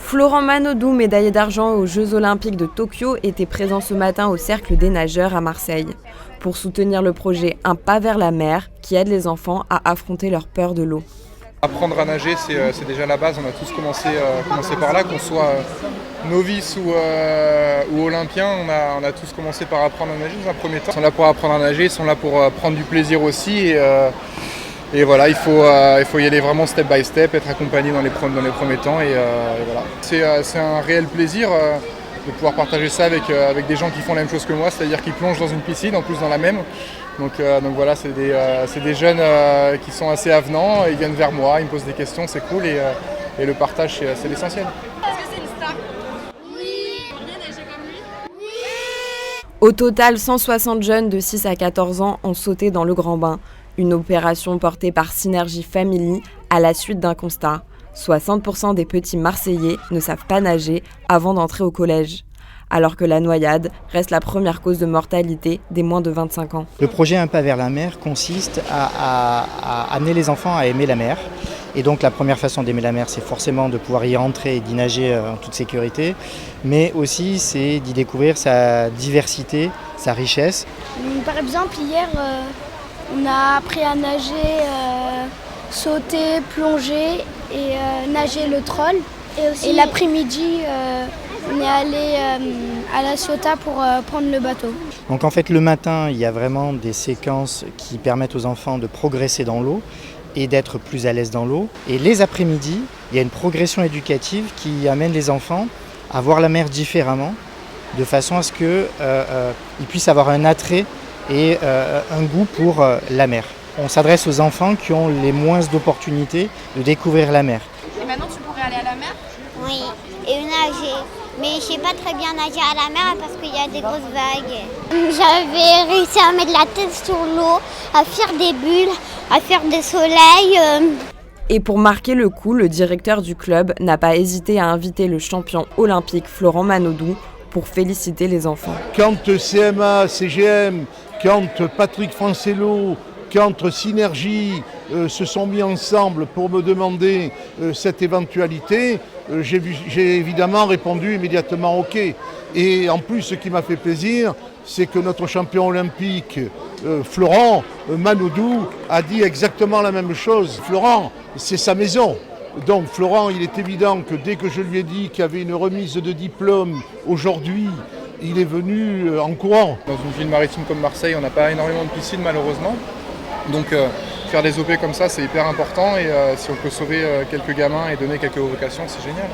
Florent Manodou, médaillé d'argent aux Jeux Olympiques de Tokyo, était présent ce matin au Cercle des nageurs à Marseille pour soutenir le projet Un pas vers la mer qui aide les enfants à affronter leur peur de l'eau. Apprendre à nager, c'est déjà la base. On a tous commencé par là, qu'on soit novice ou olympien. On a tous commencé par apprendre à nager dans un premier temps. Ils sont là pour apprendre à nager, ils sont là pour prendre du plaisir aussi. Et voilà, il faut y aller vraiment step by step, être accompagné dans les premiers temps. Et voilà. C'est un réel plaisir de pouvoir partager ça avec des gens qui font la même chose que moi, c'est-à-dire qui plongent dans une piscine, en plus dans la même. Donc voilà, c'est des jeunes qui sont assez avenants, ils viennent vers moi, ils me posent des questions, c'est cool et le partage c'est l'essentiel. Est-ce que c'est une star? Oui. On vient nager comme lui? Oui. Au total, 160 jeunes de 6 à 14 ans ont sauté dans le grand bain, une opération portée par Synergie Family à la suite d'un constat. 60% des petits Marseillais ne savent pas nager avant d'entrer au collège, alors que la noyade reste la première cause de mortalité des moins de 25 ans. Le projet Un pas vers la mer consiste à amener les enfants à aimer la mer. Et donc la première façon d'aimer la mer, c'est forcément de pouvoir y rentrer et d'y nager en toute sécurité, mais aussi c'est d'y découvrir sa diversité, sa richesse. Par exemple, hier, on a appris à nager, sauter, plonger et nager le troll. Et l'après-midi, on est allé à La Ciotat pour prendre le bateau. Donc en fait, le matin, il y a vraiment des séquences qui permettent aux enfants de progresser dans l'eau et d'être plus à l'aise dans l'eau. Et les après-midi, il y a une progression éducative qui amène les enfants à voir la mer différemment, de façon à ce qu'ils puissent avoir un attrait et un goût pour la mer. On s'adresse aux enfants qui ont les moins d'opportunités de découvrir la mer. Et maintenant, tu pourrais aller à la mer? Oui, et nager. Mais je ne sais pas très bien nager à la mer parce qu'il y a des grosses vagues. J'avais réussi à mettre la tête sur l'eau, à faire des bulles, à faire des soleils. Et pour marquer le coup, le directeur du club n'a pas hésité à inviter le champion olympique Florent Manodou pour féliciter les enfants. Quand CMA, CGM, quand Patrick Francello, quand Synergie se sont mis ensemble pour me demander cette éventualité, j'ai évidemment répondu immédiatement OK. Et en plus, ce qui m'a fait plaisir, c'est que notre champion olympique, Florent Manodou, a dit exactement la même chose. Florent, c'est sa maison. Donc Florent, il est évident que dès que je lui ai dit qu'il y avait une remise de diplôme aujourd'hui, il est venu en courant. Dans une ville maritime comme Marseille, on n'a pas énormément de piscines malheureusement. Donc faire des OP comme ça, c'est hyper important et si on peut sauver quelques gamins et donner quelques vocations, c'est génial.